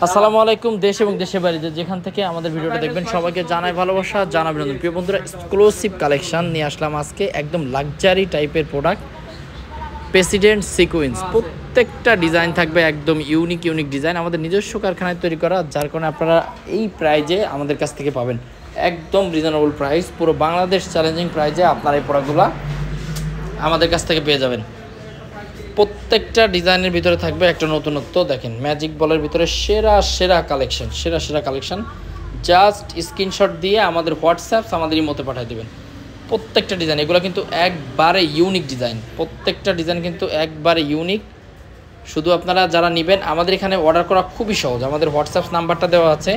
আসসালামু আলাইকুম। দেশ এবং দেশের বাইরে যেখান থেকে আমাদের ভিডিওটা দেখবেন সবাইকে জানাই ভালোবাসা, জানাই অভিনন্দন। প্রিয় বন্ধুরা, এক্সক্লুসিভ কালেকশন নিয়ে আসলাম আজকে, একদম লাক্সারি টাইপের প্রোডাক্ট, প্রেসিডেন্ট সিকোয়েন্স। প্রত্যেকটা ডিজাইন থাকবে একদম ইউনিক ডিজাইন, আমাদের নিজস্ব কারখানায় তৈরি করা, যার কারণে আপনারা এই প্রাইজে আমাদের কাছ থেকে পাবেন একদম রিজনেবল প্রাইস। পুরো বাংলাদেশ চ্যালেঞ্জিং প্রাইজে আপনারা এই প্রোডাক্টগুলো আমাদের কাছ থেকে পেয়ে যাবেন। প্রত্যেকটা ডিজাইনের ভিতরে থাকবে একটা নতুনত্ব। দেখেন, ম্যাজিক বলের ভিতরে সেরা কালেকশন। জাস্ট স্ক্রিনশট দিয়ে আমাদের হোয়াটসঅ্যাপ, আমাদের ইমোতে পাঠিয়ে দেবেন প্রত্যেকটা ডিজাইন। এগুলো কিন্তু একবারে ইউনিক ডিজাইন, প্রত্যেকটা ডিজাইন কিন্তু একবারে ইউনিক। শুধু আপনারা যারা নেবেন, আমাদের এখানে অর্ডার করা খুবই সহজ। আমাদের হোয়াটসঅ্যাপ নাম্বারটা দেওয়া আছে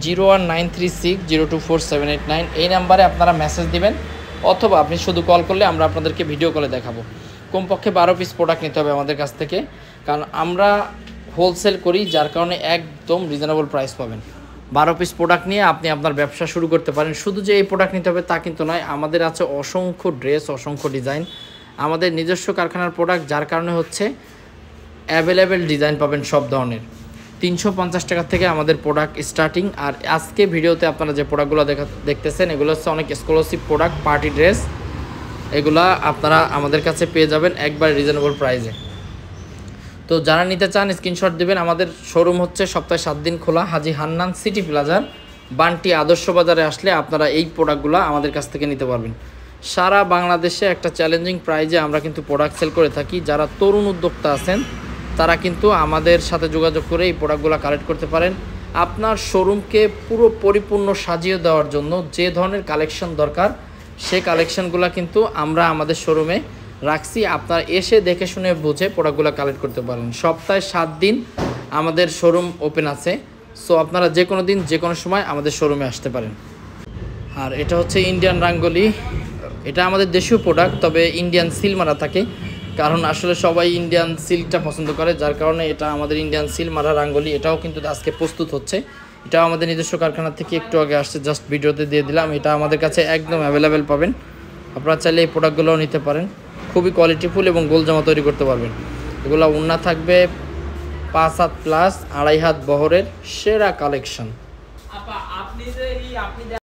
01936024789। এই নাম্বারে আপনারা মেসেজ দিবেন, অথবা আপনি শুধু কল করলে আমরা আপনাদেরকে ভিডিও কলে দেখাবো। কমপক্ষে 12 পিস প্রোডাক্ট নিতে হবে আমাদের কাছ থেকে, কারণ আমরা হোলসেল করি, যার কারণে একদম রিজনেবল প্রাইস পাবেন। 12 পিস প্রোডাক্ট নিয়ে আপনি আপনার ব্যবসা শুরু করতে পারেন। শুধু যে এই প্রোডাক্ট নিতে হবে তা কিন্তু নয়, আমাদের আছে অসংখ্য ড্রেস, অসংখ্য ডিজাইন, আমাদের নিজস্ব কারখানার প্রোডাক্ট, যার কারণে হচ্ছে অ্যাভেলেবেল ডিজাইন পাবেন সব ধরনের। 350 টাকা থেকে আমাদের প্রোডাক্ট স্টার্টিং। আর আজকে ভিডিওতে আপনারা যে প্রোডাক্টগুলো দেখতেছেন, এগুলো হচ্ছে অনেক এক্সক্লুসিভ প্রোডাক্ট, পার্টি ড্রেস। এগুলা আপনারা আমাদের কাছে পেয়ে যাবেন একবার রিজনেবল প্রাইসে। তো যারা নিতে চান স্ক্রিনশট দেবেন। আমাদের শোরুম হচ্ছে সপ্তাহে 7 দিন খোলা, হাজী হান্নান সিটি প্লাজার, বান্টি আদর্শ বাজারে আসলে আপনারা এই প্রোডাক্টগুলো আমাদের কাছ থেকে নিতে পারবেন। সারা বাংলাদেশে একটা চ্যালেঞ্জিং প্রাইজে আমরা কিন্তু প্রোডাক্ট সেল করে থাকি। যারা তরুণ উদ্যোক্তা আছেন তারা কিন্তু আমাদের সাথে যোগাযোগ করে এই প্রোডাক্টগুলো কালেক্ট করতে পারেন। আপনার শোরুমকে পুরো পরিপূর্ণ সাজিয়ে দেওয়ার জন্য যে ধরনের কালেকশন দরকার, সেই কালেকশনগুলো কিন্তু আমরা আমাদের শোরুমে রাখছি। আপনারা এসে দেখে শুনে বুঝে প্রোডাক্টগুলো কালেক্ট করতে পারেন। সপ্তাহে 7 দিন আমাদের শোরুম ওপেন আছে। সো আপনারা যে কোনো দিন যে কোনো সময় আমাদের শোরুমে আসতে পারেন। আর এটা হচ্ছে ইন্ডিয়ান রাঙ্গোলি। এটা আমাদের দেশীয় প্রোডাক্ট, তবে ইন্ডিয়ান সিল মারা থাকে, কারণ আসলে সবাই ইন্ডিয়ান সিল্কটা পছন্দ করে, যার কারণে এটা আমাদের ইন্ডিয়ান সিল মারা রাঙ্গোলি। এটাও কিন্তু আজকে প্রস্তুত হচ্ছে। এটাও আমাদের নিজস্ব কারখানা থেকে একটু আগে আসছে, জাস্ট ভিডিওতে দিয়ে দিলাম। এটা আমাদের কাছে একদম অ্যাভেলেবেল পাবেন। আপনারা চাইলে এই প্রোডাক্টগুলোও নিতে পারেন। খুবই কোয়ালিটিফুল এবং গোল জামা তৈরি করতে পারবেন। এগুলো ওড়না থাকবে 5 হাত প্লাস 2.5 হাত বহরের সেরা কালেকশন।